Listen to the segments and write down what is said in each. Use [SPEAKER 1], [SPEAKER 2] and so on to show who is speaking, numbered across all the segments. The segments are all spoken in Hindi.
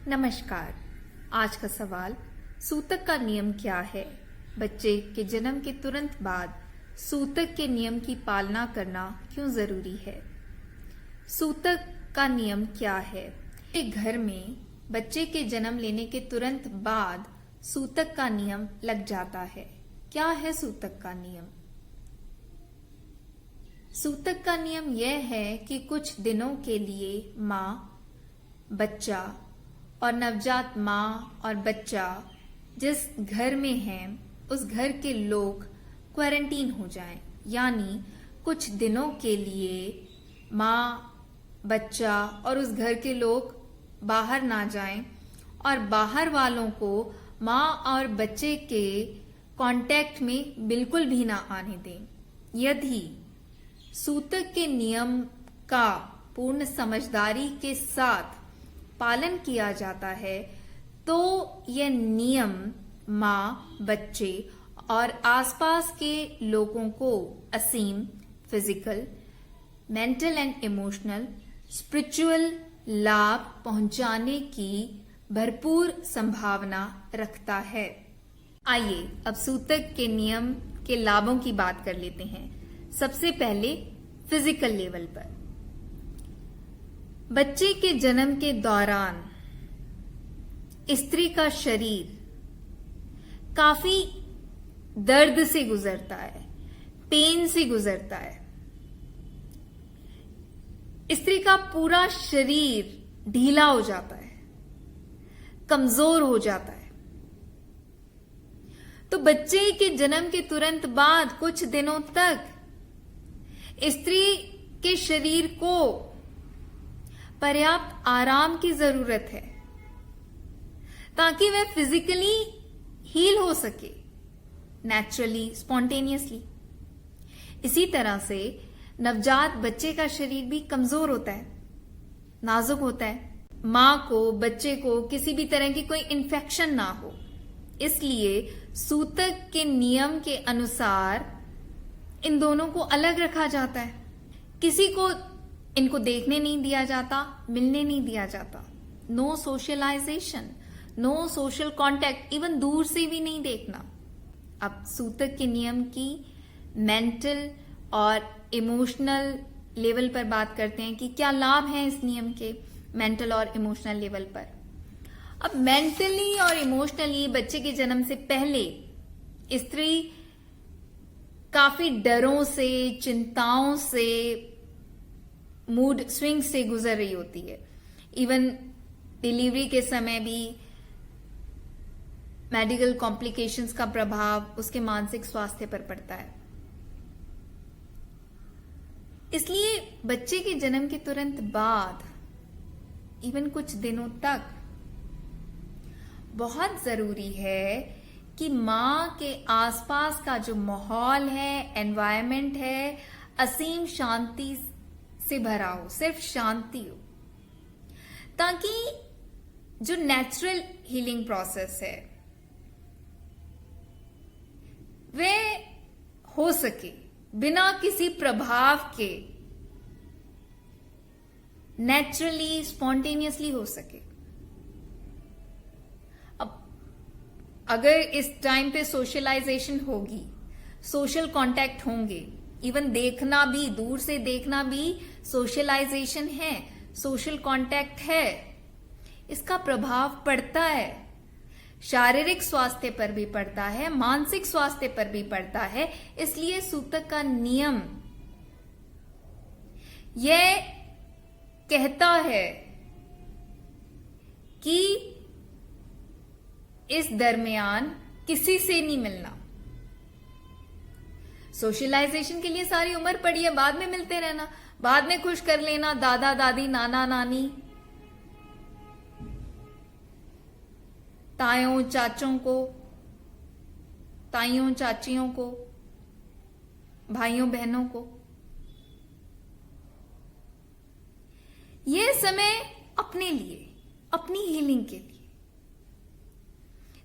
[SPEAKER 1] नमस्कार। आज का सवाल, सूतक का नियम क्या है? बच्चे के जन्म के तुरंत बाद सूतक के नियम की पालना करना क्यों जरूरी है? सूतक का नियम क्या है? एक घर में बच्चे के जन्म लेने के तुरंत बाद सूतक का नियम लग जाता है। क्या है सूतक का नियम? सूतक का नियम यह है कि कुछ दिनों के लिए माँ, बच्चा और नवजात माँ और बच्चा जिस घर में हैं उस घर के लोग क्वारंटीन हो जाएं, यानी कुछ दिनों के लिए माँ, बच्चा और उस घर के लोग बाहर ना जाएं और बाहर वालों को माँ और बच्चे के कांटेक्ट में बिल्कुल भी ना आने दें। यदि सूतक के नियम का पूर्ण समझदारी के साथ पालन किया जाता है तो यह नियम माँ, बच्चे और आसपास के लोगों को असीम physical, mental and emotional, spiritual लाभ पहुंचाने की भरपूर संभावना रखता है। आइए अब सूतक के नियम के लाभों की बात कर लेते हैं। सबसे पहले फिजिकल लेवल पर, बच्चे के जन्म के दौरान स्त्री का शरीर काफी दर्द से गुजरता है, पेन से गुजरता है। स्त्री का पूरा शरीर ढीला हो जाता है, कमजोर हो जाता है। तो बच्चे के जन्म के तुरंत बाद कुछ दिनों तक स्त्री के शरीर को पर्याप्त आराम की जरूरत है ताकि वह फिजिकली हील हो सके, नेचुरली, स्पॉन्टेनियसली। इसी तरह से नवजात बच्चे का शरीर भी कमजोर होता है, नाजुक होता है। मां को, बच्चे को किसी भी तरह की कोई इन्फेक्शन ना हो, इसलिए सूतक के नियम के अनुसार इन दोनों को अलग रखा जाता है। किसी को इनको देखने नहीं दिया जाता, मिलने नहीं दिया जाता। No socialisation, no social contact, even दूर से भी नहीं देखना। अब सूतक के नियम की मेंटल और इमोशनल लेवल पर बात करते हैं कि क्या लाभ हैं इस नियम के मेंटल और इमोशनल लेवल पर। अब मेंटली और इमोशनली बच्चे के जन्म से पहले स्त्री काफी डरों से, चिंताओं से, मूड स्विंग से गुजर रही होती है। इवन डिलीवरी के समय भी मेडिकल कॉम्प्लिकेशंस का प्रभाव उसके मानसिक स्वास्थ्य पर पड़ता है। इसलिए बच्चे के जन्म के तुरंत बाद इवन कुछ दिनों तक बहुत जरूरी है कि मां के आसपास का जो माहौल है, एनवायरनमेंट है, असीम शांति से भरा हो, सिर्फ शांति हो, ताकि जो नेचुरल हीलिंग प्रोसेस है वह हो सके बिना किसी प्रभाव के, नेचुरली, स्पॉन्टेनियसली हो सके। अब अगर इस टाइम पे सोशलाइजेशन होगी, सोशल कांटेक्ट होंगे, इवन देखना भी, दूर से देखना भी सोशलाइजेशन है, सोशल कांटेक्ट है, इसका प्रभाव पड़ता है। शारीरिक स्वास्थ्य पर भी पड़ता है, मानसिक स्वास्थ्य पर भी पड़ता है। इसलिए सूतक का नियम यह कहता है कि इस दरमियान किसी से नहीं मिलना। सोशलाइजेशन के लिए सारी उम्र पड़ी है, बाद में मिलते रहना, बाद में खुश कर लेना दादा दादी, नाना नानी, तायों चाचों को, ताइयों चाचियों को, भाइयों बहनों को। यह समय अपने लिए, अपनी हीलिंग के लिए।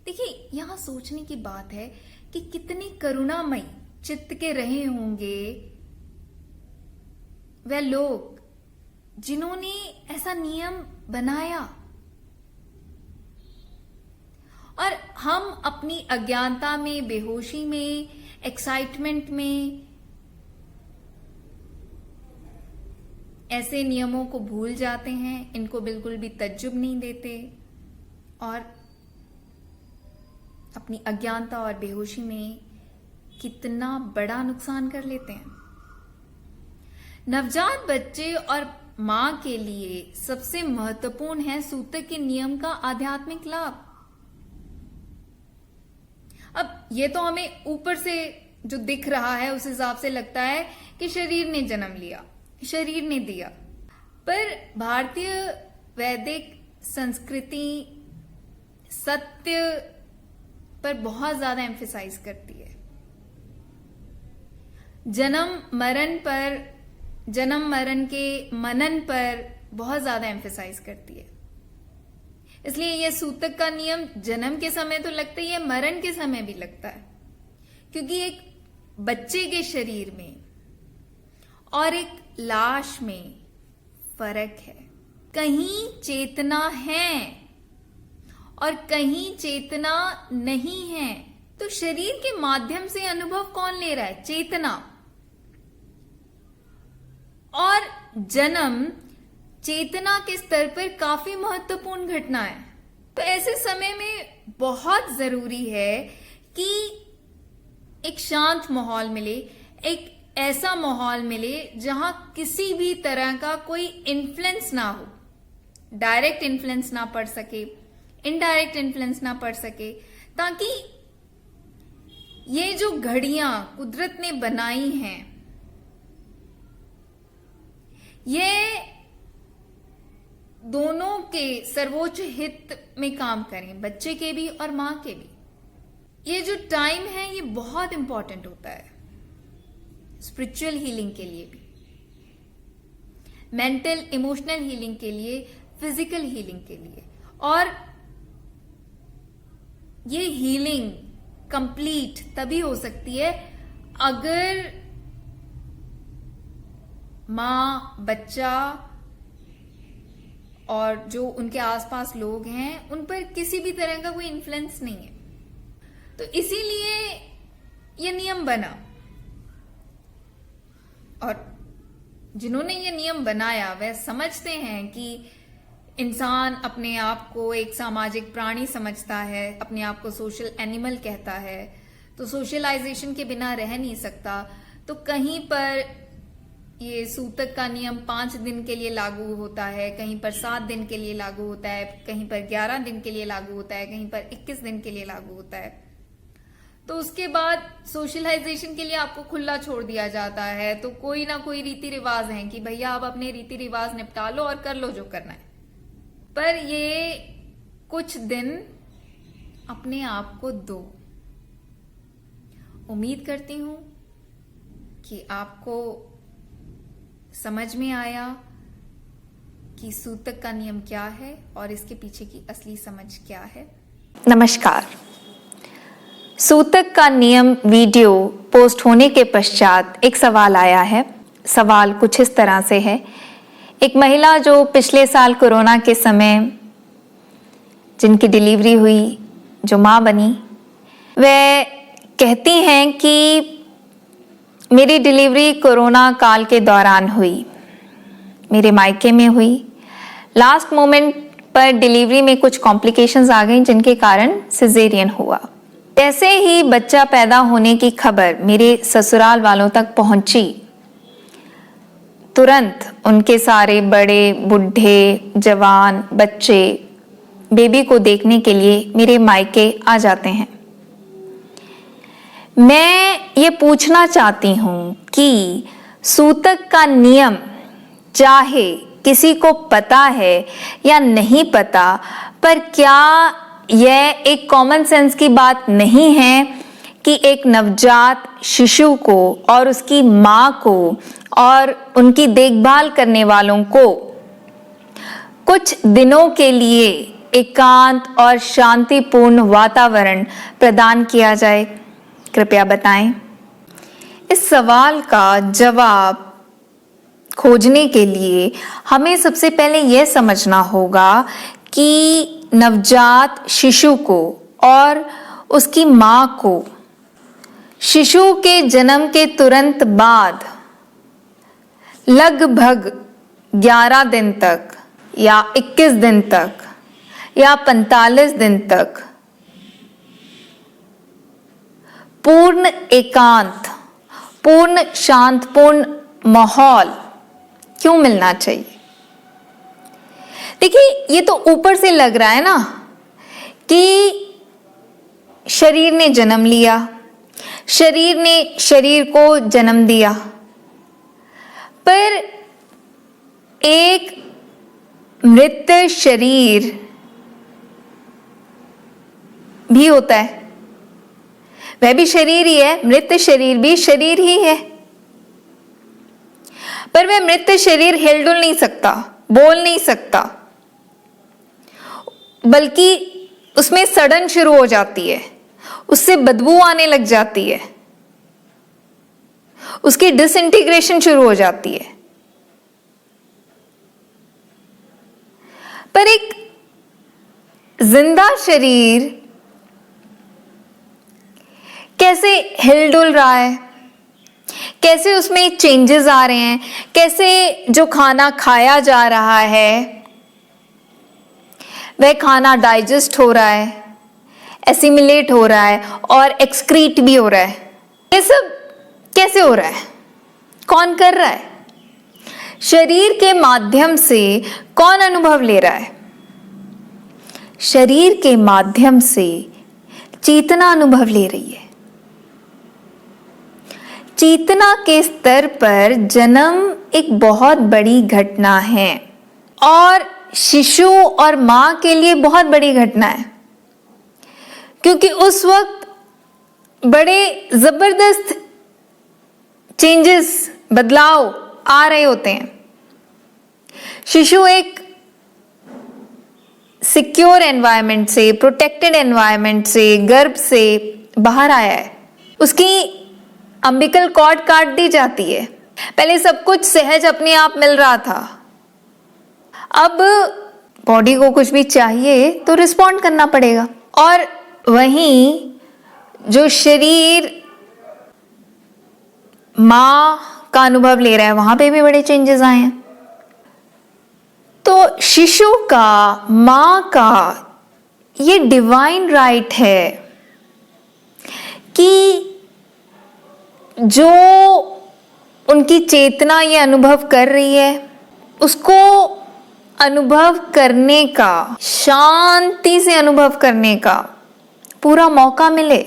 [SPEAKER 1] देखिए, यहां सोचने की बात है कि कितने करुणामयी चित्त के रहे होंगे वह लोग जिन्होंने ऐसा नियम बनाया, और हम अपनी अज्ञानता में, बेहोशी में, एक्साइटमेंट में ऐसे नियमों को भूल जाते हैं, इनको बिल्कुल भी तज्जुब नहीं देते और अपनी अज्ञानता और बेहोशी में कितना बड़ा नुकसान कर लेते हैं। नवजात बच्चे और मां के लिए सबसे महत्वपूर्ण है सूतक के नियम का आध्यात्मिक लाभ। अब ये तो हमें ऊपर से जो दिख रहा है उस हिसाब से लगता है कि शरीर ने जन्म लिया, शरीर ने दिया, पर भारतीय वैदिक संस्कृति सत्य पर बहुत ज्यादा एम्फेसाइज करती है। जन्म मरण के मनन पर बहुत ज्यादा एम्फेसाइज करती है। इसलिए यह सूतक का नियम जन्म के समय तो लगता ही है, मरण के समय भी लगता है, क्योंकि एक बच्चे के शरीर में और एक लाश में फर्क है। कहीं चेतना है और कहीं चेतना नहीं है। तो शरीर के माध्यम से अनुभव कौन ले रहा है? चेतना। और जन्म चेतना के स्तर पर काफी महत्वपूर्ण घटना है। तो ऐसे समय में बहुत जरूरी है कि एक शांत माहौल मिले, एक ऐसा माहौल मिले जहां किसी भी तरह का कोई इन्फ्लुएंस ना हो, डायरेक्ट इन्फ्लुएंस ना पड़ सके, इनडायरेक्ट इन्फ्लुएंस ना पड़ सके, ताकि ये जो घड़ियां कुदरत ने बनाई हैं ये दोनों के सर्वोच्च हित में काम करें, बच्चे के भी और मां के भी। ये जो टाइम है ये बहुत इंपॉर्टेंट होता है स्पिरिचुअल हीलिंग के लिए भी, मेंटल इमोशनल हीलिंग के लिए, फिजिकल हीलिंग के लिए। और ये हीलिंग कंप्लीट तभी हो सकती है अगर मां, बच्चा और जो उनके आसपास लोग हैं उन पर किसी भी तरह का कोई इन्फ्लुएंस नहीं है। तो इसीलिए ये नियम बना। और जिन्होंने ये नियम बनाया वह समझते हैं कि इंसान अपने आप को एक सामाजिक प्राणी समझता है, अपने आप को सोशल एनिमल कहता है, तो सोशलाइजेशन के बिना रह नहीं सकता। तो कहीं पर ये सूतक का नियम 5 दिन के लिए लागू होता है, कहीं पर 7 दिन के लिए लागू होता है, कहीं पर 11 दिन के लिए लागू होता है, कहीं पर 21 दिन के लिए लागू होता है। तो उसके बाद सोशलाइजेशन के लिए आपको खुला छोड़ दिया जाता है। तो कोई ना कोई रीति रिवाज है कि भैया आप अपने रीति रिवाज निपटा लो और कर लो जो करना है। पर ये कुछ दिन अपने आप को दो। उम्मीद करती हूं कि आपको समझ में आया कि सूतक का नियम क्या है और इसके पीछे की असली समझ क्या है।
[SPEAKER 2] नमस्कार। सूतक का नियम वीडियो पोस्ट होने के पश्चात एक सवाल आया है। सवाल कुछ इस तरह से है। एक महिला जो पिछले साल कोरोना के समय जिनकी डिलीवरी हुई, जो माँ बनी, वह कहती हैं कि मेरी डिलीवरी कोरोना काल के दौरान हुई, मेरे मायके में हुई। लास्ट मोमेंट पर डिलीवरी में कुछ कॉम्प्लिकेशंस आ गई जिनके कारण सिजेरियन हुआ। जैसे ही बच्चा पैदा होने की खबर मेरे ससुराल वालों तक पहुंची, तुरंत उनके सारे बड़े, बूढ़े, जवान, बच्चे बेबी को देखने के लिए मेरे मायके आ जाते हैं। मैं ये पूछना चाहती हूं कि सूतक का नियम चाहे किसी को पता है या नहीं पता, पर क्या यह एक कॉमन सेंस की बात नहीं है कि एक नवजात शिशु को और उसकी मां को और उनकी देखभाल करने वालों को कुछ दिनों के लिए एकांत और शांतिपूर्ण वातावरण प्रदान किया जाए? कृपया बताएं। इस सवाल का जवाब खोजने के लिए हमें सबसे पहले यह समझना होगा कि नवजात शिशु को और उसकी मां को शिशु के जन्म के तुरंत बाद लगभग 11 दिन तक या 21 दिन तक या 45 दिन तक पूर्ण एकांत, पूर्ण शांतपूर्ण माहौल क्यों मिलना चाहिए? देखिए, ये तो ऊपर से लग रहा है ना कि शरीर ने जन्म लिया, शरीर ने शरीर को जन्म दिया, पर एक मृत शरीर भी होता है। वह भी शरीर ही है, मृत शरीर भी शरीर ही है, पर वह मृत शरीर हिलडुल नहीं सकता, बोल नहीं सकता, बल्कि उसमें सड़न शुरू हो जाती है, उससे बदबू आने लग जाती है, उसकी डिसइंटीग्रेशन शुरू हो जाती है। पर एक जिंदा शरीर कैसे हिलडुल रहा है, कैसे उसमें चेंजेस आ रहे हैं, कैसे जो खाना खाया जा रहा है वह खाना डाइजेस्ट हो रहा है, एसिमिलेट हो रहा है और एक्सक्रीट भी हो रहा है, ये सब कैसे हो रहा है, कौन कर रहा है? शरीर के माध्यम से कौन अनुभव ले रहा है? शरीर के माध्यम से चेतना अनुभव ले रही है। चेतना के स्तर पर जन्म एक बहुत बड़ी घटना है और शिशु और मां के लिए बहुत बड़ी घटना है, क्योंकि उस वक्त बड़े जबरदस्त चेंजेस, बदलाव आ रहे होते हैं। शिशु एक सिक्योर एनवायरनमेंट से, प्रोटेक्टेड एनवायरनमेंट से, गर्भ से बाहर आया है, उसकी अम्बिकल कॉर्ड काट दी जाती है। पहले सब कुछ सहज अपने आप मिल रहा था, अब बॉडी को कुछ भी चाहिए तो रिस्पॉन्ड करना पड़ेगा। और वहीं जो शरीर मां का अनुभव ले रहा है, वहां पे भी बड़े चेंजेस आए हैं। तो शिशु का, मां का ये डिवाइन राइट है कि जो उनकी चेतना ये अनुभव कर रही है उसको अनुभव करने का, शांति से अनुभव करने का पूरा मौका मिले।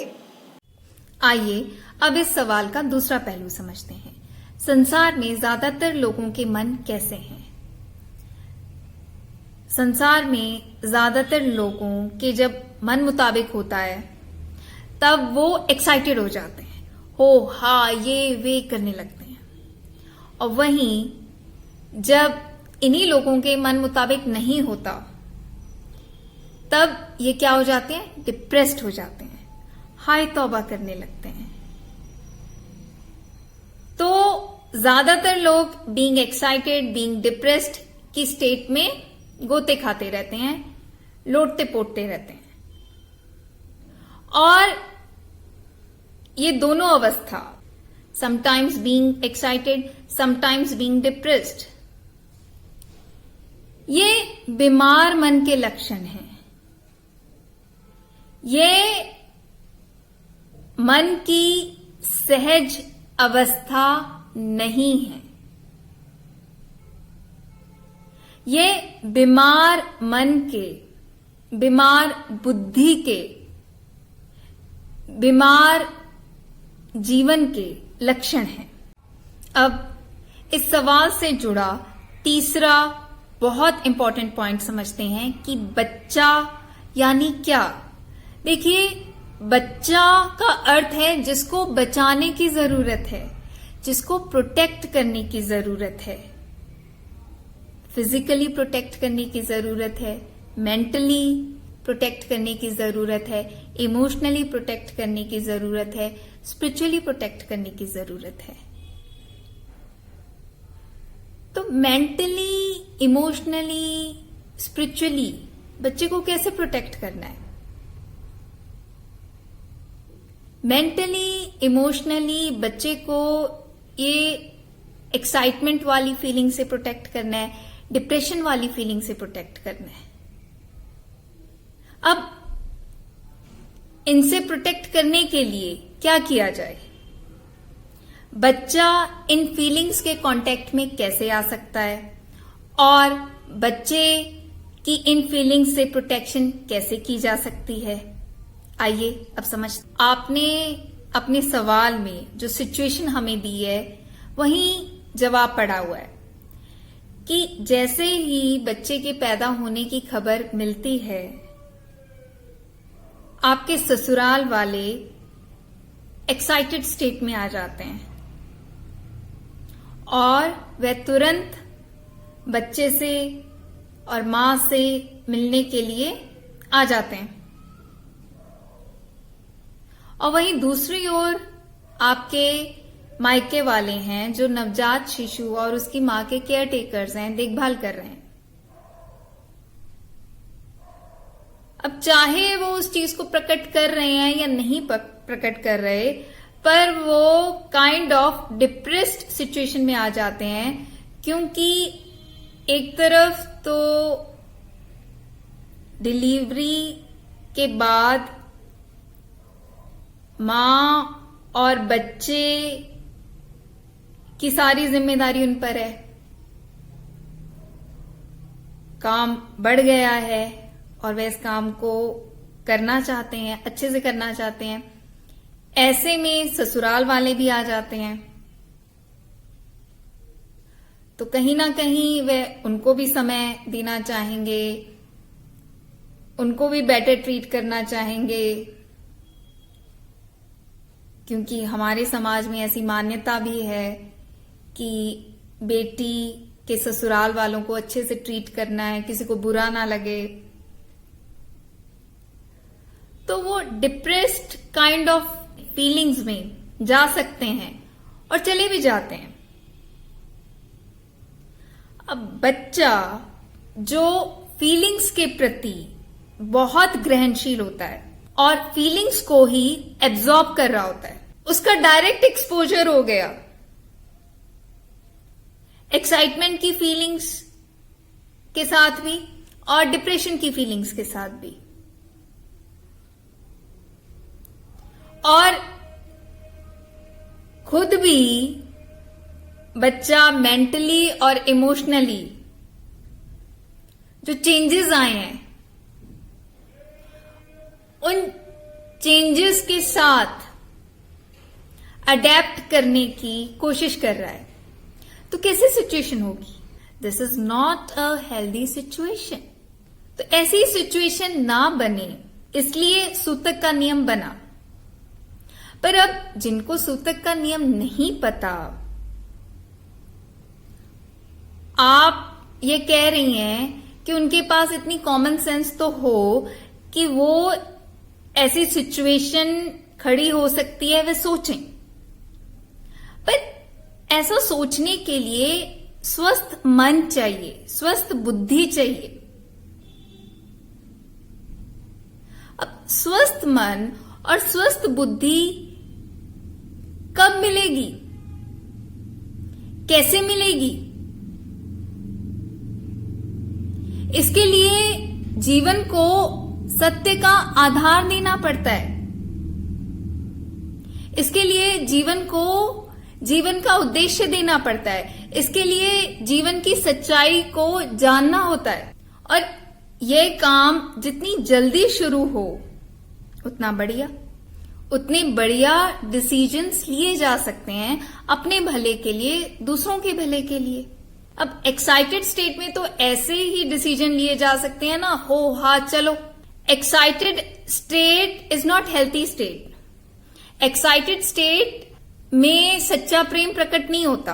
[SPEAKER 1] आइए अब इस सवाल का दूसरा पहलू समझते हैं। संसार में ज्यादातर लोगों के मन कैसे हैं? संसार में ज्यादातर लोगों के जब मन मुताबिक होता है तब वो एक्साइटेड हो जाते हैं, हो हाँ ये वे करने लगते हैं। और वहीं जब इन्हीं लोगों के मन मुताबिक नहीं होता तब ये क्या हो जाते हैं? डिप्रेस्ड हो जाते हैं, हाय तौबा करने लगते हैं। तो ज्यादातर लोग बीइंग एक्साइटेड, बीइंग डिप्रेस्ड की स्टेट में गोते खाते रहते हैं, लोटते पोटते रहते हैं। और ये दोनों अवस्था, sometimes being excited, sometimes being depressed, ये बीमार मन के लक्षण हैं। ये मन की सहज अवस्था नहीं है। ये बीमार मन के, बीमार बुद्धि के, बीमार जीवन के लक्षण हैं। अब इस सवाल से जुड़ा तीसरा बहुत इंपॉर्टेंट पॉइंट समझते हैं कि बच्चा यानी क्या। देखिए, बच्चा का अर्थ है जिसको बचाने की जरूरत है, जिसको प्रोटेक्ट करने की जरूरत है। फिजिकली प्रोटेक्ट करने की जरूरत है, मेंटली प्रोटेक्ट करने की जरूरत है, इमोशनली प्रोटेक्ट करने की जरूरत है, स्पिरिचुअली प्रोटेक्ट करने की जरूरत है। तो मेंटली, इमोशनली, स्पिरिचुअली बच्चे को कैसे प्रोटेक्ट करना है? मेंटली इमोशनली बच्चे को ये एक्साइटमेंट वाली फीलिंग से प्रोटेक्ट करना है, डिप्रेशन वाली फीलिंग से प्रोटेक्ट करना है। अब इनसे प्रोटेक्ट करने के लिए क्या किया जाए? बच्चा इन फीलिंग्स के कांटेक्ट में कैसे आ सकता है और बच्चे की इन फीलिंग्स से प्रोटेक्शन कैसे की जा सकती है, आइए अब समझते। आपने अपने सवाल में जो सिचुएशन हमें दी है वहीं जवाब पड़ा हुआ है कि जैसे ही बच्चे के पैदा होने की खबर मिलती है, आपके ससुराल वाले एक्साइटेड स्टेट में आ जाते हैं और वह तुरंत बच्चे से और मां से मिलने के लिए आ जाते हैं। और वहीं दूसरी ओर आपके मायके वाले हैं जो नवजात शिशु और उसकी मां के केयर टेकर्स हैं, देखभाल कर रहे हैं। अब चाहे वो उस चीज को प्रकट कर रहे हैं या नहीं प्रकट कर रहे, पर वो काइंड ऑफ डिप्रेस्ड सिचुएशन में आ जाते हैं, क्योंकि एक तरफ तो डिलीवरी के बाद मां और बच्चे की सारी जिम्मेदारी उन पर है, काम बढ़ गया है और वे इस काम को करना चाहते हैं, अच्छे से करना चाहते हैं। ऐसे में ससुराल वाले भी आ जाते हैं, तो कहीं ना कहीं वे उनको भी समय देना चाहेंगे, उनको भी बेटर ट्रीट करना चाहेंगे, क्योंकि हमारे समाज में ऐसी मान्यता भी है कि बेटी के ससुराल वालों को अच्छे से ट्रीट करना है, किसी को बुरा ना लगे। तो वो डिप्रेस्ड काइंड ऑफ फीलिंग्स में जा सकते हैं और चले भी जाते हैं। अब बच्चा जो फीलिंग्स के प्रति बहुत ग्रहणशील होता है और फीलिंग्स को ही एब्जॉर्ब कर रहा होता है, उसका डायरेक्ट एक्सपोजर हो गया एक्साइटमेंट की फीलिंग्स के साथ भी और डिप्रेशन की फीलिंग्स के साथ भी। और खुद भी बच्चा मेंटली और इमोशनली जो चेंजेस आए हैं, उन चेंजेस के साथ अडेप्ट करने की कोशिश कर रहा है। तो कैसी सिचुएशन होगी? This is not a healthy situation. तो ऐसी सिचुएशन ना बने, इसलिए सूतक का नियम बना। पर अब जिनको सूतक का नियम नहीं पता, आप ये कह रही हैं कि उनके पास इतनी कॉमन सेंस तो हो कि वो ऐसी सिचुएशन खड़ी हो सकती है, वे सोचें। पर ऐसा सोचने के लिए स्वस्थ मन चाहिए, स्वस्थ बुद्धि चाहिए। अब स्वस्थ मन और स्वस्थ बुद्धि कब मिलेगी, कैसे मिलेगी? इसके लिए जीवन को सत्य का आधार देना पड़ता है। इसके लिए जीवन का उद्देश्य देना पड़ता है। इसके लिए जीवन की सच्चाई को जानना होता है। और यह काम जितनी जल्दी शुरू हो उतना बढ़िया, उतने बढ़िया डिसीजंस लिए जा सकते हैं अपने भले के लिए, दूसरों के भले के लिए। अब एक्साइटेड स्टेट में तो ऐसे ही डिसीजन लिए जा सकते हैं ना, हो हा चलो। Excited state is not healthy state. Excited state में सच्चा प्रेम प्रकट नहीं होता,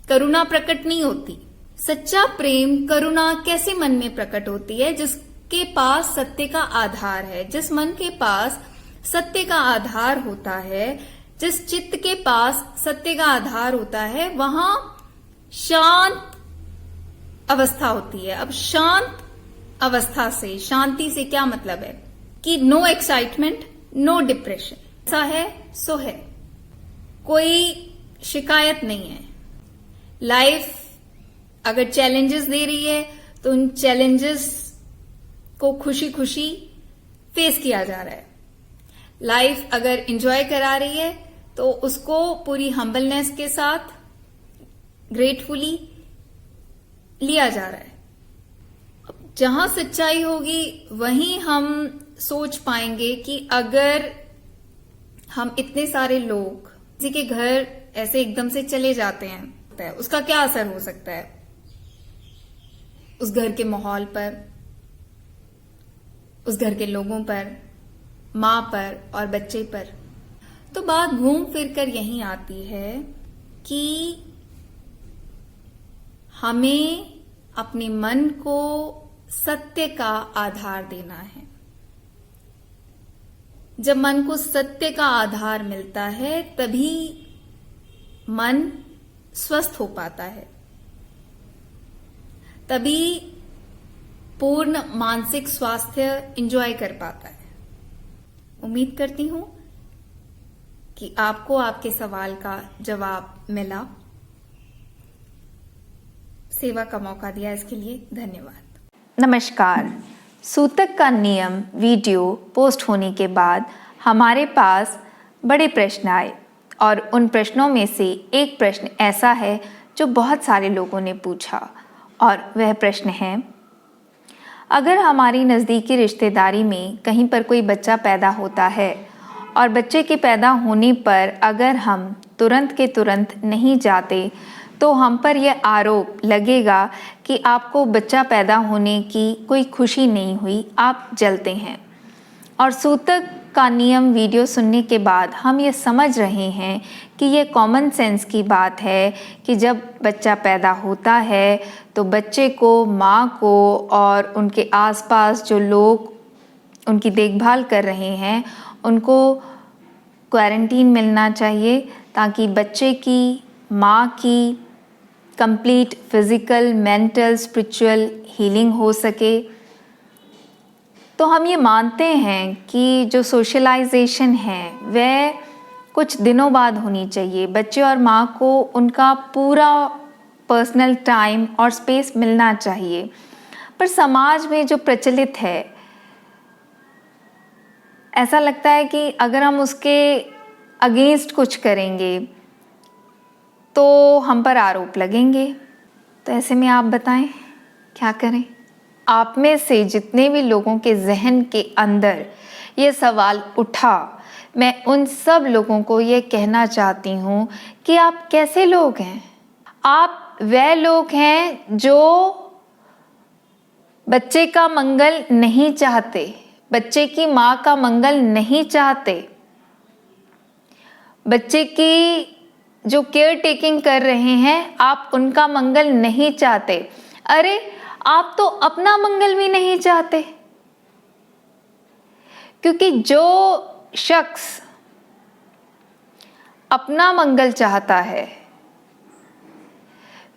[SPEAKER 1] करुणा प्रकट नहीं होती। सच्चा प्रेम करुणा कैसे मन में प्रकट होती है? जिसके पास सत्य का आधार है। जिस मन के पास सत्य का आधार होता है, जिस चित्त के पास सत्य का आधार होता है, वहां शांत अवस्था होती है। अब शांत अवस्था से, शांति से क्या मतलब है कि नो एक्साइटमेंट, नो डिप्रेशन। जैसा है सो है, कोई शिकायत नहीं है। लाइफ अगर चैलेंजेस दे रही है तो उन चैलेंजेस को खुशी खुशी फेस किया जा रहा है। लाइफ अगर एंजॉय करा रही है तो उसको पूरी हम्बलनेस के साथ ग्रेटफुली लिया जा रहा है। अब जहां सच्चाई होगी वहीं हम सोच पाएंगे कि अगर हम इतने सारे लोग किसी के घर ऐसे एकदम से चले जाते हैं, उसका क्या असर हो सकता है उस घर के माहौल पर, उस घर के लोगों पर, मां पर और बच्चे पर। तो बात घूम फिर कर यहीं आती है कि हमें अपने मन को सत्य का आधार देना है। जब मन को सत्य का आधार मिलता है तभी मन स्वस्थ हो पाता है, तभी पूर्ण मानसिक स्वास्थ्य एंजॉय कर पाता है। उम्मीद करती हूं कि आपको आपके सवाल का जवाब मिला। सेवा का मौका दिया इसके लिए धन्यवाद।
[SPEAKER 2] नमस्कार। सूतक का नियम वीडियो पोस्ट होने के बाद हमारे पास बड़े प्रश्न आए और उन प्रश्नों में से एक प्रश्न ऐसा है जो बहुत सारे लोगों ने पूछा और वह प्रश्न है, अगर हमारी नज़दीकी रिश्तेदारी में कहीं पर कोई बच्चा पैदा होता है और बच्चे के पैदा होने पर अगर हम तुरंत के तुरंत नहीं जाते तो हम पर यह आरोप लगेगा कि आपको बच्चा पैदा होने की कोई खुशी नहीं हुई, आप जलते हैं। और सूतक का नियम वीडियो सुनने के बाद हम ये समझ रहे हैं कि ये कॉमन सेंस की बात है कि जब बच्चा पैदा होता है तो बच्चे को, माँ को और उनके आसपास जो लोग उनकी देखभाल कर रहे हैं उनको क्वारंटीन मिलना चाहिए ताकि बच्चे की, माँ की complete physical, mental, spiritual healing हो सके। तो हम ये मानते हैं कि जो सोशलाइजेशन है वह कुछ दिनों बाद होनी चाहिए। बच्चे और माँ को उनका पूरा पर्सनल टाइम और स्पेस मिलना चाहिए। पर समाज में जो प्रचलित है, ऐसा लगता है कि अगर हम उसके अगेंस्ट कुछ करेंगे तो हम पर आरोप लगेंगे। तो ऐसे में आप बताएं क्या करें? आप में से जितने भी लोगों के जहन के अंदर ये सवाल उठा, मैं उन सब लोगों को ये कहना चाहती हूँ कि आप कैसे लोग हैं? आप वह लोग हैं जो बच्चे का मंगल नहीं चाहते, बच्चे की माँ का मंगल नहीं चाहते, बच्चे की जो केयर टेकिंग कर रहे हैं आप उनका मंगल नहीं चाहते। अरे आप तो अपना मंगल भी नहीं चाहते, क्योंकि जो शख्स अपना मंगल चाहता है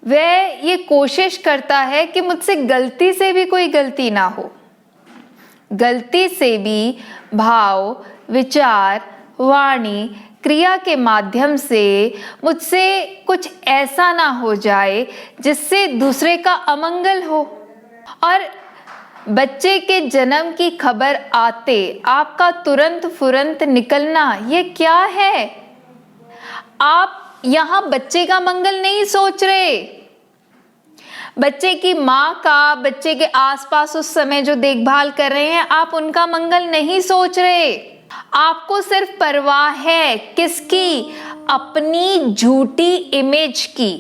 [SPEAKER 2] वह ये कोशिश करता है कि मुझसे गलती से भी कोई गलती ना हो, गलती से भी भाव, विचार, वाणी, क्रिया के माध्यम से मुझसे कुछ ऐसा ना हो जाए जिससे दूसरे का अमंगल हो। और बच्चे के जन्म की खबर आते आपका तुरंत फुरंत निकलना, ये क्या है? आप यहाँ बच्चे का मंगल नहीं सोच रहे, बच्चे की माँ का, बच्चे के आसपास उस समय जो देखभाल कर रहे हैं आप उनका मंगल नहीं सोच रहे। आपको सिर्फ परवाह है किसकी? अपनी झूठी इमेज की,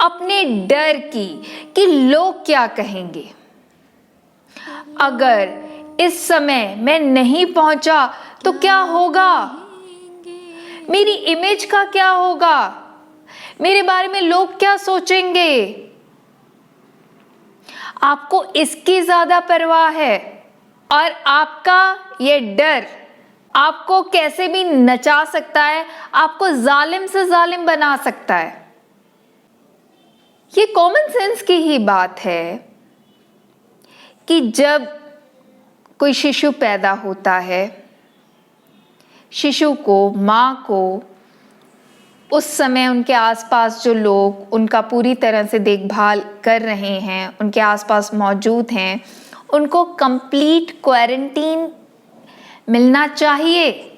[SPEAKER 2] अपने डर की कि लोग क्या कहेंगे। अगर इस समय मैं नहीं पहुंचा तो क्या होगा? मेरी इमेज का क्या होगा? मेरे बारे में लोग क्या सोचेंगे? आपको इसकी ज्यादा परवाह है। और आपका ये डर आपको कैसे भी नचा सकता है, आपको जालिम से जालिम बना सकता है। ये कॉमन सेंस की ही बात है कि जब कोई शिशु पैदा होता है शिशु को, माँ को, उस समय उनके आसपास जो लोग उनका पूरी तरह से देखभाल कर रहे हैं, उनके आसपास मौजूद हैं, उनको कंप्लीट क्वारंटीन मिलना चाहिए।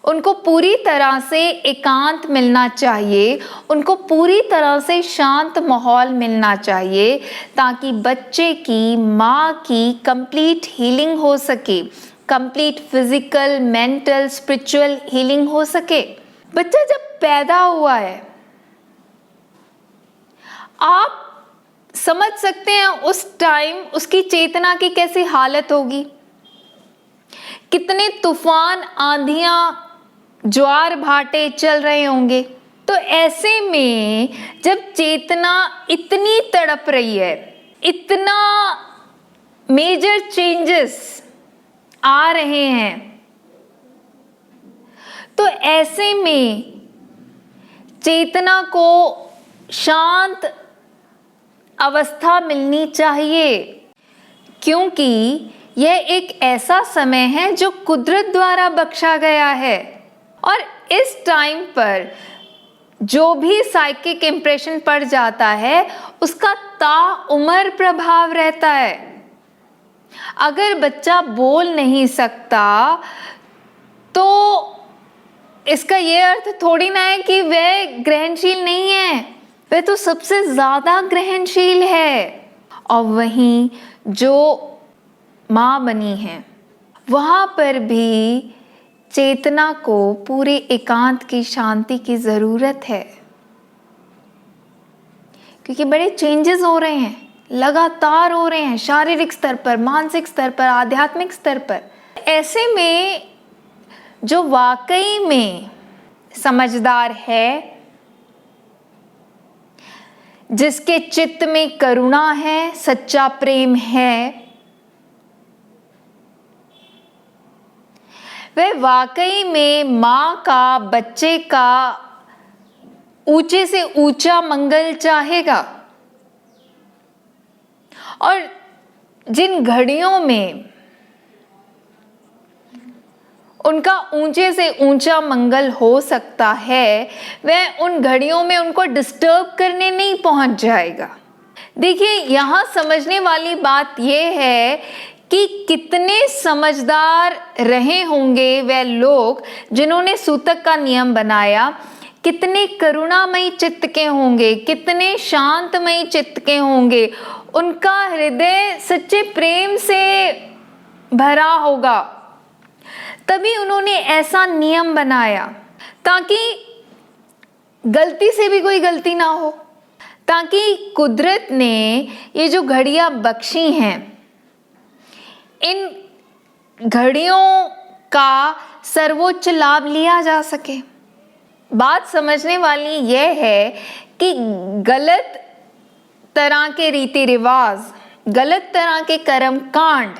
[SPEAKER 2] उनको पूरी तरह से एकांत मिलना चाहिए, उनको पूरी तरह से शांत माहौल मिलना चाहिए, ताकि बच्चे की, माँ की कंप्लीट हीलिंग हो सके, complete physical, mental, spiritual healing हो सके। बच्चा जब पैदा हुआ है, आप समझ सकते हैं उस टाइम उसकी चेतना की कैसी हालत होगी, कितने तूफान, आंधियां, ज्वार भाटे चल रहे होंगे। तो ऐसे में जब चेतना इतनी तड़प रही है, इतना मेजर चेंजेस आ रहे हैं, तो ऐसे में चेतना को शांत अवस्था मिलनी चाहिए, क्योंकि यह एक ऐसा समय है जो कुदरत द्वारा बख्शा गया है। और इस टाइम पर जो भी साइकिक इंप्रेशन पड़ जाता है, उसका ताउम्र प्रभाव रहता है। अगर बच्चा बोल नहीं सकता तो इसका ये अर्थ थोड़ी ना है कि वह ग्रहणशील नहीं है, वह तो सबसे ज़्यादा ग्रहणशील है। और वहीं जो माँ बनी है, वहाँ पर भी चेतना को पूरे एकांत की, शांति की ज़रूरत है, क्योंकि बड़े चेंजेस हो रहे हैं, लगातार हो रहे हैं, शारीरिक स्तर पर, मानसिक स्तर पर, आध्यात्मिक स्तर पर। ऐसे में जो वाकई में समझदार है, जिसके चित्त में करुणा है, सच्चा प्रेम है, वह वाकई में माँ का, बच्चे का ऊंचे से ऊंचा मंगल चाहेगा। और जिन घड़ियों में उनका ऊंचे से ऊंचा मंगल हो सकता है, वह उन घड़ियों में उनको डिस्टर्ब करने नहीं पहुंच जाएगा। देखिए, यहाँ समझने वाली बात यह है कि कितने समझदार रहे होंगे वह लोग जिन्होंने सूतक का नियम बनाया, कितने करुणामयी चित्त के होंगे, कितने शांतमयी चित्त के होंगे, उनका हृदय सच्चे प्रेम से भरा होगा। तभी उन्होंने ऐसा नियम बनाया ताकि गलती से भी कोई गलती ना हो, ताकि कुदरत ने ये जो घड़ियां बख्शी हैं, इन घड़ियों का सर्वोच्च लाभ लिया जा सके। बात समझने वाली यह है कि गलत तरह के रीति रिवाज, गलत तरह के कर्म कांड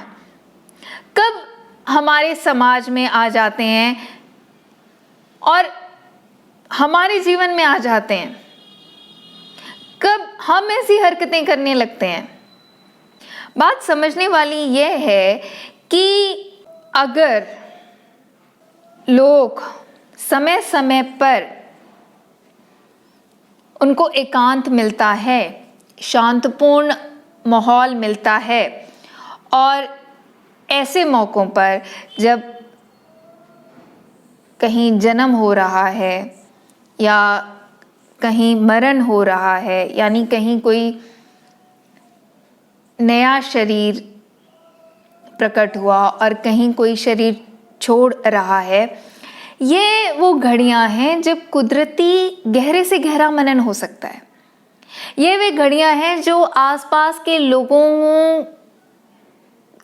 [SPEAKER 2] कब हमारे समाज में आ जाते हैं और हमारे जीवन में आ जाते हैं, कब हम ऐसी हरकतें करने लगते हैं। बात समझने वाली यह है कि अगर लोग समय समय पर उनको एकांत मिलता है, शांतपूर्ण माहौल मिलता है, और ऐसे मौक़ों पर जब कहीं जन्म हो रहा है या कहीं मरण हो रहा है, यानी कहीं कोई नया शरीर प्रकट हुआ और कहीं कोई शरीर छोड़ रहा है, ये वो घड़ियां हैं जब कुदरती गहरे से गहरा मनन हो सकता है। ये वे घड़ियां हैं जो आसपास के लोगों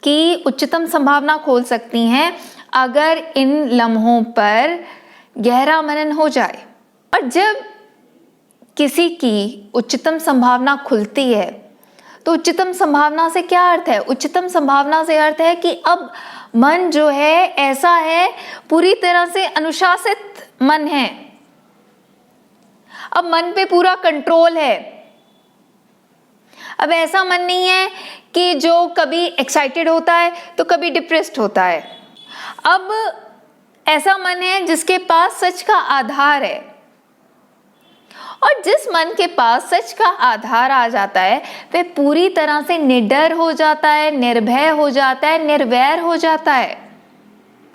[SPEAKER 2] की उच्चतम संभावना खोल सकती हैं, अगर इन लम्हों पर गहरा मनन हो जाए। और जब किसी की उच्चतम संभावना खुलती है, तो उच्चतम संभावना से क्या अर्थ है? उच्चतम संभावना से अर्थ है कि अब मन जो है ऐसा है, पूरी तरह से अनुशासित मन है, अब मन पे पूरा कंट्रोल है। अब ऐसा मन नहीं है कि जो कभी एक्साइटेड होता है तो कभी डिप्रेस्ड होता है। अब ऐसा मन है जिसके पास सच का आधार है, और जिस मन के पास सच का आधार आ जाता है वह पूरी तरह से निडर हो जाता है, निर्भय हो जाता है, निर्वैर हो जाता है।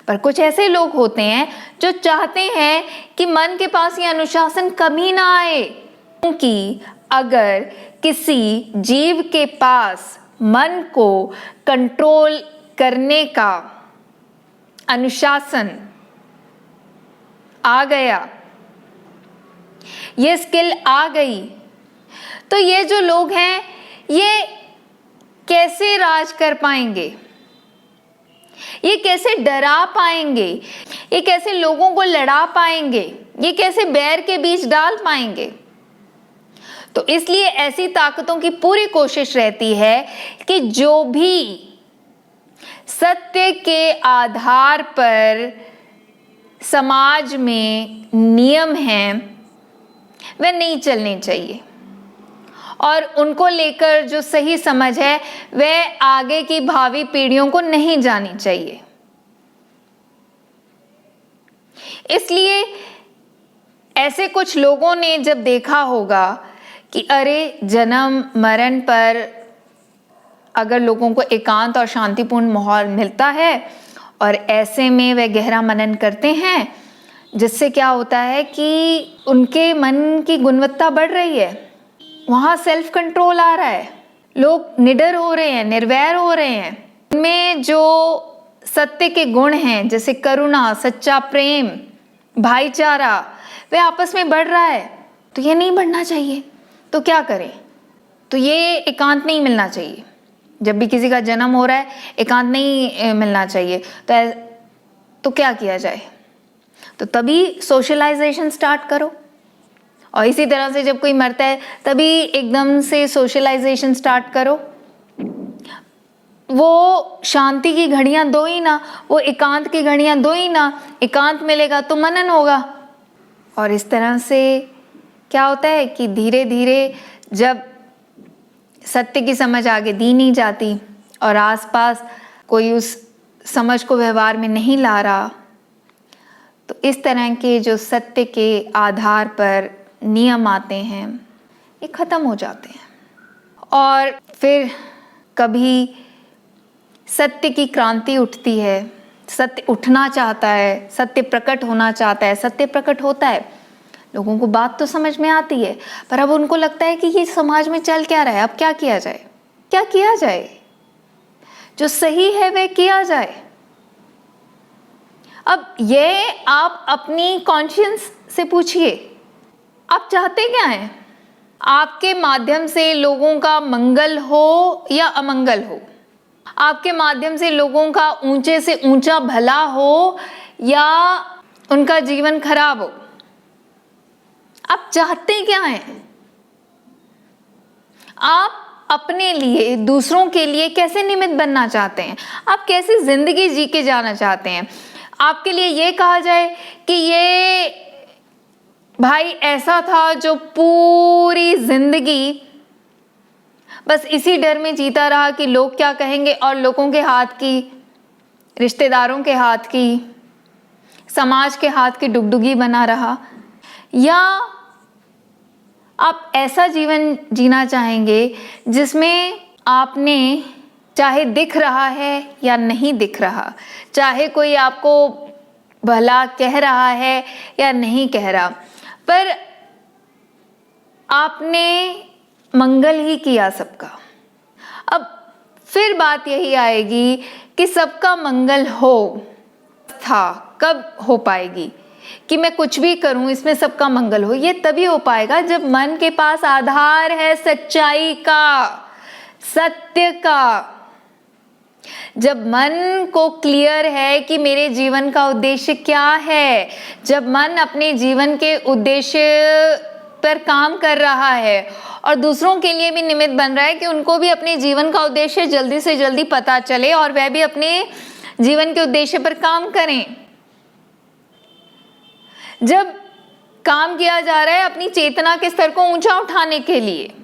[SPEAKER 2] पर कुछ ऐसे लोग होते हैं जो चाहते हैं कि मन के पास ये अनुशासन कभी ना आए, क्योंकि अगर किसी जीव के पास मन को कंट्रोल करने का अनुशासन आ गया, ये स्किल आ गई, तो ये जो लोग हैं ये कैसे राज कर पाएंगे, ये कैसे डरा पाएंगे, ये कैसे लोगों को लड़ा पाएंगे, ये कैसे बैर के बीच डाल पाएंगे। तो इसलिए ऐसी ताकतों की पूरी कोशिश रहती है कि जो भी सत्य के आधार पर समाज में नियम हैं वह नहीं चलने चाहिए, और उनको लेकर जो सही समझ है वह आगे की भावी पीढ़ियों को नहीं जानी चाहिए। इसलिए ऐसे कुछ लोगों ने जब देखा होगा कि अरे जन्म मरण पर अगर लोगों को एकांत और शांतिपूर्ण माहौल मिलता है और ऐसे में वे गहरा मनन करते हैं, जिससे क्या होता है कि उनके मन की गुणवत्ता बढ़ रही है, वहाँ सेल्फ कंट्रोल आ रहा है, लोग निडर हो रहे हैं, निर्वैर हो रहे हैं, उनमें जो सत्य के गुण हैं जैसे करुणा, सच्चा प्रेम, भाईचारा, वे आपस में बढ़ रहा है। तो ये नहीं बढ़ना चाहिए, तो क्या करें? तो ये एकांत नहीं मिलना चाहिए। जब भी किसी का जन्म हो रहा है एकांत नहीं मिलना चाहिए, तो क्या किया जाए? तो तभी सोशलाइजेशन स्टार्ट करो, और इसी तरह से जब कोई मरता है तभी एकदम से सोशलाइजेशन स्टार्ट करो। वो शांति की घड़ियां दो ही ना, वो एकांत की घड़ियां दो ही ना। एकांत मिलेगा तो मनन होगा, और इस तरह से क्या होता है कि धीरे धीरे जब सत्य की समझ आगे दी नहीं जाती और आसपास कोई उस समझ को व्यवहार में नहीं ला रहा, तो इस तरह के जो सत्य के आधार पर नियम आते हैं ये ख़त्म हो जाते हैं, और फिर कभी सत्य की क्रांति उठती है, सत्य उठना चाहता है, सत्य प्रकट होना चाहता है, सत्य प्रकट होता है। लोगों को बात तो समझ में आती है, पर अब उनको लगता है कि ये समाज में चल क्या रहा है, अब क्या किया जाए, क्या किया जाए, जो सही है वह किया जाए। अब ये आप अपनी कॉन्शियंस से पूछिए, आप चाहते क्या हैं? आपके माध्यम से लोगों का मंगल हो या अमंगल हो, आपके माध्यम से लोगों का ऊंचे से ऊंचा भला हो या उनका जीवन खराब हो, आप चाहते क्या हैं? आप अपने लिए, दूसरों के लिए कैसे निमित्त बनना चाहते हैं? आप कैसे जिंदगी जी के जाना चाहते हैं? आपके लिए ये कहा जाए कि ये भाई ऐसा था जो पूरी जिंदगी बस इसी डर में जीता रहा कि लोग क्या कहेंगे, और लोगों के हाथ की, रिश्तेदारों के हाथ की, समाज के हाथ की डुगडुगी बना रहा? या आप ऐसा जीवन जीना चाहेंगे जिसमें आपने, चाहे दिख रहा है या नहीं दिख रहा, चाहे कोई आपको भला कह रहा है या नहीं कह रहा, पर आपने मंगल ही किया सबका? अब फिर बात यही आएगी कि सबका मंगल हो था कब हो पाएगी कि मैं कुछ भी करूं इसमें सबका मंगल हो? ये तभी हो पाएगा जब मन के पास आधार है सच्चाई का, सत्य का। जब मन को क्लियर है कि मेरे जीवन का उद्देश्य क्या है, जब मन अपने जीवन के उद्देश्य पर काम कर रहा है और दूसरों के लिए भी निमित्त बन रहा है कि उनको भी अपने जीवन का उद्देश्य जल्दी से जल्दी पता चले और वह भी अपने जीवन के उद्देश्य पर काम करें। जब काम किया जा रहा है अपनी चेतना के स्तर को ऊंचा उठाने के लिए,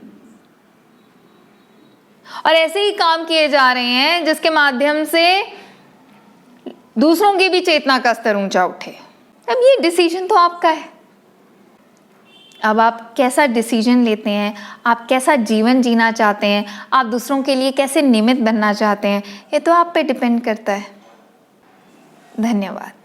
[SPEAKER 2] और ऐसे ही काम किए जा रहे हैं जिसके माध्यम से दूसरों की भी चेतना का स्तर ऊंचा उठे। अब ये डिसीजन तो आपका है। अब आप कैसा डिसीजन लेते हैं, आप कैसा जीवन जीना चाहते हैं, आप दूसरों के लिए कैसे निमित्त बनना चाहते हैं, ये तो आप पे डिपेंड करता है। धन्यवाद।